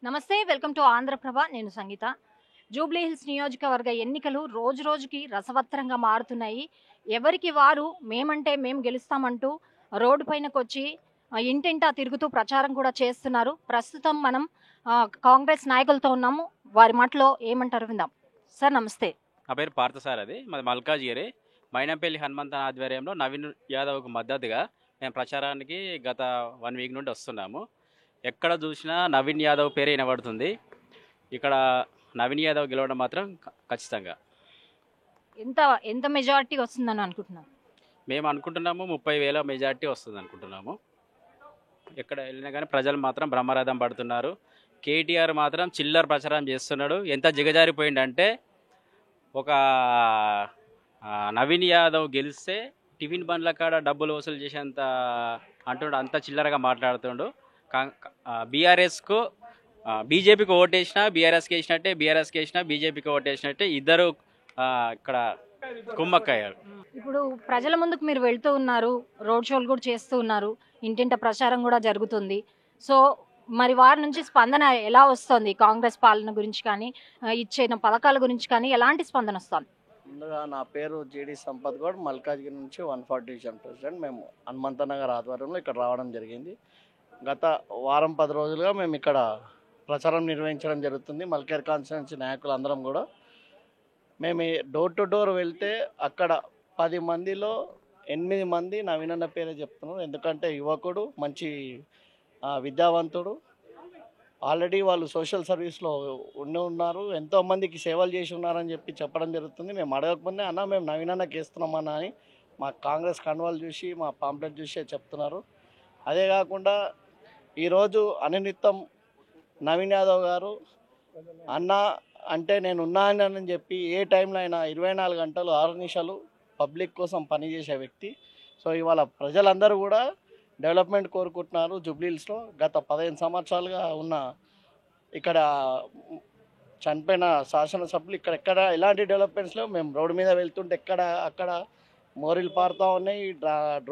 నమస్తే welcome to Andhraprabha నేను సంగీత. Jubilee hills నియోజకవర్గ ఎన్నికలు రోజు రోజుకి రసవత్తరంగా మారుతున్నాయి. ఎవరికి వారు మేమంటే మేము గెలుస్తామంటూ రోడ్డు పైనకొచ్చి ఇంటింటా తిరుగుతూ ప్రచారం కూడా చేస్తున్నారు. ప్రస్తుతం మనం కాంగ్రెస్ నాయకులతో ఉన్నాము. వారి మాటలో ఏమంటారు విందాం. సార్ నమస్తే. నా పేరు పార్థసారథి, మాది మల్కాజ్గిరి. మైనంపల్లి హనుమంతన్ ఆధ్వర్యంలో నవీన్ యాదవ్కు మద్దతుగా మేము ప్రచారానికి గత 1 వీక్ నుండి వస్తున్నాము. ఎక్కడ చూసినా నవీన్ యాదవ్ పేరే వినబడుతుంది. ఇక్కడ నవీన్ యాదవ్ గెలవడం మాత్రం ఖచ్చితంగా. ఎంత ఎంత మెజారిటీ వస్తుందని అనుకుంటున్నాను? మేము అనుకుంటున్నాము 30,000 మెజార్టీ వస్తుంది అనుకుంటున్నాము. ఎక్కడ వెళ్ళినా కానీ ప్రజలు మాత్రం బ్రహ్మరథం పడుతున్నారు. కేటీఆర్ మాత్రం చిల్లర ప్రచారం చేస్తున్నాడు. ఎంత జిగజారిపోయిందంటే ఒక నవీన్ యాదవ్ గెలిస్తే టిఫిన్ బండ్ల కాడ డబ్బులు వసూలు చేసేంత అంటుండు, అంత చిల్లరగా మాట్లాడుతుండు. బీఆర్ఎస్కు బీజేపీకి ఓటేసినా బీఆర్ఎస్కి వేసినట్టే, బీఆర్ఎస్కి వేసినా బీజేపీకి ఓటేసినట్టే ఇద్దరు ఇక్కడ కుమ్మక్కయ్యారు. ఇప్పుడు ప్రజల ముందుకు మీరు వెళ్తూ ఉన్నారు, రోడ్ షోలు కూడా చేస్తూ ఉన్నారు, ఇంటింట ప్రచారం కూడా జరుగుతుంది. సో మరి వారి నుంచి స్పందన ఎలా వస్తుంది? కాంగ్రెస్ పాలన గురించి కానీ ఇచ్చిన పథకాల గురించి కానీ ఎలాంటి స్పందన వస్తుంది? ముందుగా నా పేరు జీడి సంపత్ గౌడ్, మల్కాజ్గిరి నుంచి 140 డివిజన్ ప్రెసిడెంట్. మేము హనుమంతనగర్ ఆధ్వర్యంలో ఇక్కడ రావడం జరిగింది. గత వారం 10 రోజులుగా మేము ఇక్కడ ప్రచారం నిర్వహించడం జరుగుతుంది. మల్కేర్ కాన్స్టిట్యున్సీ నాయకులు అందరం కూడా మేము డోర్ టు డోర్ వెళ్తే అక్కడ 10 మందిలో 8 మంది నవీనన్న పేరే చెప్తున్నారు. ఎందుకంటే యువకుడు, మంచి విద్యావంతుడు, ఆల్రెడీ వాళ్ళు సోషల్ సర్వీస్లో ఉన్నారు, ఎంతోమందికి సేవలు చేసి ఉన్నారని చెప్పడం జరుగుతుంది. మేము అడగకముందే అన్న మేము నవీనన్నకి వేస్తున్నామన్నా అని మా కాంగ్రెస్ కండువాలు చూసి, మా పాంప్లెట్ చూసే చెప్తున్నారు. అదే కాకుండా ఈరోజు అనినిత్యం నవీన్ యాదవ్ గారు అన్న అంటే నేను ఉన్నానని చెప్పి ఏ టైంలో అయినా 24 గంటలు 6 నిమిషాలు పబ్లిక్ కోసం పనిచేసే వ్యక్తి. సో ఇవాళ ప్రజలందరూ కూడా డెవలప్మెంట్ కోరుకుంటున్నారు. జూబ్లీహిల్స్లో గత 15 సంవత్సరాలుగా ఉన్న ఇక్కడ చనిపోయిన శాసనసభ్యులు ఇక్కడ ఎలాంటి డెవలప్మెంట్స్లో మేము రోడ్డు మీద వెళ్తుంటే అక్కడ మోరీలు పారుతూ ఉన్నాయి,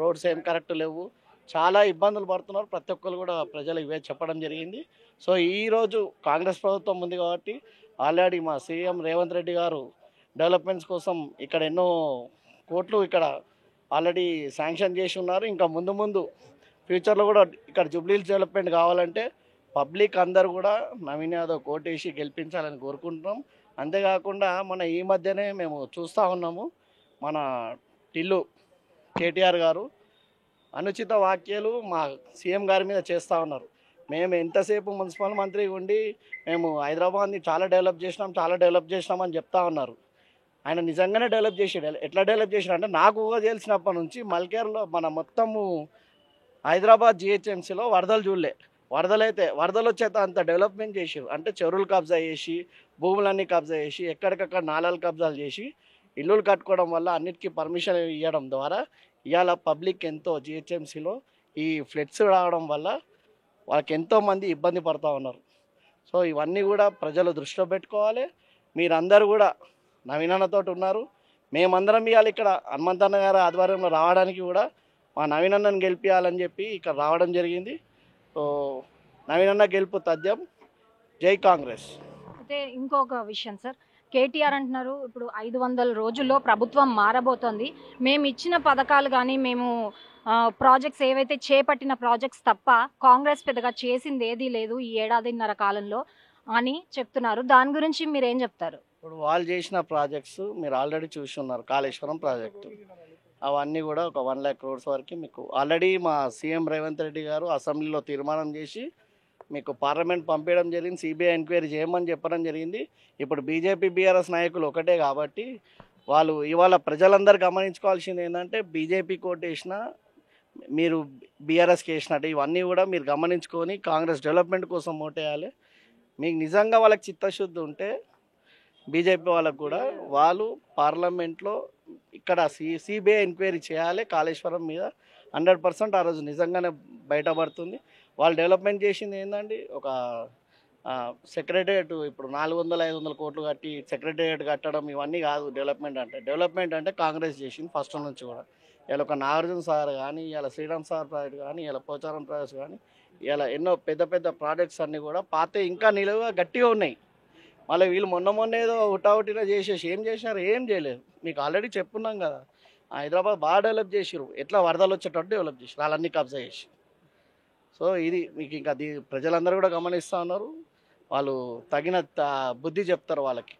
రోడ్స్ ఏం కరెక్ట్ లేవు, చాలా ఇబ్బందులు పడుతున్నారు. ప్రతి ఒక్కరు కూడా ప్రజలు ఇవే చెప్పడం జరిగింది. సో ఈరోజు కాంగ్రెస్ ప్రభుత్వం ఉంది కాబట్టి ఆల్రెడీ మా సీఎం రేవంత్ రెడ్డి గారు డెవలప్మెంట్స్ కోసం ఇక్కడ ఎన్నో కోట్లు ఇక్కడ ఆల్రెడీ శాంక్షన్ చేసి ఉన్నారు. ఇంకా ముందు ఫ్యూచర్లో కూడా ఇక్కడ జూబ్లీహిల్స్ డెవలప్మెంట్ కావాలంటే పబ్లిక్ అందరూ కూడా నవీన్ యాదవ్ కోటేసి గెలిపించాలని కోరుకుంటున్నాం. అంతేకాకుండా ఈ మధ్యనే మేము చూస్తూ ఉన్నాము, మన టిల్లు కేటీఆర్ గారు అనుచిత వ్యాఖ్యలు మా సీఎం గారి మీద చేస్తూ ఉన్నారు. మేము ఎంతసేపు మున్సిపల్ మంత్రి ఉండి మేము హైదరాబాద్ని చాలా డెవలప్ చేసినాం అని చెప్తా ఉన్నారు. ఆయన నిజంగానే డెవలప్ చేసాడు. ఎట్లా డెవలప్ చేసాడు అంటే నాకు తెలిసినప్పటి నుంచి మల్కేర్లో మన మొత్తము హైదరాబాద్ జిహెచ్ఎంసీలో వరదలు చూడలే. వరదలు వచ్చేత అంత డెవలప్మెంట్ చేసారు. అంటే చెరువులు కబ్జా చేసి, భూములన్నీ కబ్జా చేసి, ఎక్కడికక్కడ నాలాలు కబ్జాలు చేసి ఇల్లులు కట్టుకోవడం వల్ల అన్నిటికీ పర్మిషన్ ఇవ్వడం ద్వారా ఇవాళ పబ్లిక్ ఎంతో జిహెచ్ఎంసీలో ఈ ఫ్లడ్స్ రావడం వల్ల వాళ్ళకి ఎంతోమంది ఇబ్బంది పడుతూ ఉన్నారు. సో ఇవన్నీ కూడా ప్రజలు దృష్టిలో పెట్టుకోవాలి. మీరందరూ కూడా నవీనన్నతో ఉన్నారు. మేమందరం ఇవాళ ఇక్కడ హనుమంతన్న గారి ఆధ్వర్యంలో రావడానికి కూడా మా నవీనన్నను గెలిపించాలని చెప్పి ఇక్కడ రావడం జరిగింది. సో నవీనన్న గెలుపు తథ్యం. జై కాంగ్రెస్. అయితే ఇంకొక విషయం సార్, కేటీఆర్ అంటున్నారు ఇప్పుడు 500 రోజుల్లో ప్రభుత్వం మారబోతోంది, మేము ఇచ్చిన పథకాలు కానీ మేము ప్రాజెక్ట్స్ ఏవైతే చేపట్టిన ప్రాజెక్ట్స్ తప్ప కాంగ్రెస్ పెద్దగా చేసింది ఏదీ లేదు ఈ 1.5 కాలంలో అని చెప్తున్నారు. దాని గురించి మీరు ఏం చెప్తారు? ఇప్పుడు వాళ్ళు చేసిన ప్రాజెక్ట్స్ మీరు ఆల్రెడీ చూసి ఉన్నారు. కాళేశ్వరం ప్రాజెక్టు అవన్నీ కూడా ఒక 1 lakh crores వరకు మీకు ఆల్రెడీ మా సీఎం రేవంత్ రెడ్డి గారు అసెంబ్లీలో తీర్మానం చేసి మీకు పార్లమెంట్ పంపించడం జరిగింది. సిబిఐ ఎంక్వైరీ చేయమని చెప్పడం జరిగింది. ఇప్పుడు బీజేపీ బీఆర్ఎస్ నాయకులు ఒకటే కాబట్టి వాళ్ళు ఇవాళ ప్రజలందరూ గమనించుకోవాల్సింది ఏంటంటే బీజేపీకి ఓటేసినా మీరు బీఆర్ఎస్కి వేసినట్టు ఇవన్నీ కూడా మీరు గమనించుకొని కాంగ్రెస్ డెవలప్మెంట్ కోసం ఓటేయాలి. మీకు నిజంగా వాళ్ళకి చిత్తశుద్ధి ఉంటే బీజేపీ వాళ్ళకు కూడా వాళ్ళు పార్లమెంట్లో ఇక్కడ సిబిఐ ఎంక్వైరీ చేయాలి కాళేశ్వరం మీద. 100% ఆ రోజు నిజంగానే బయటపడుతుంది. వాళ్ళు డెవలప్మెంట్ చేసింది ఏంటండి, ఒక సెక్రటేరియట్ ఇప్పుడు 400-500 కోట్లు కట్టి సెక్రటేరియట్ కట్టడం ఇవన్నీ కాదు డెవలప్మెంట్ అంటే. డెవలప్మెంట్ అంటే కాంగ్రెస్ చేసింది ఫస్ట్ నుంచి కూడా. ఇలా ఒక నాగార్జున సార్ కానీ ఇలా శ్రీరామ్ సార్ ప్రాజెక్ట్ కానీ ఇలా పోచారం ప్రాజెక్ట్స్ కానీ ఇలా ఎన్నో పెద్ద పెద్ద ప్రాజెక్ట్స్ అన్నీ కూడా పాత ఇంకా నిలువుగా గట్టిగా ఉన్నాయి. మళ్ళీ వీళ్ళు మొన్న ఏదో హుటాహుటిన చేసేసి ఏం చేసినారు, ఏం చేయలేదు. మీకు ఆల్రెడీ చెప్పున్నాం కదా, హైదరాబాద్ బాగా డెవలప్ చేసిరు, ఎట్లా వరదలు వచ్చేటట్టు డెవలప్ చేసిరు, వాళ్ళన్నీ కబ్జా చేసి. సో ఇది మీకు ఇంకా ప్రజలందరూ కూడా గమనిస్తూ ఉన్నారు. వాళ్ళు తగిన బుద్ధి చెప్తారు వాళ్ళకి.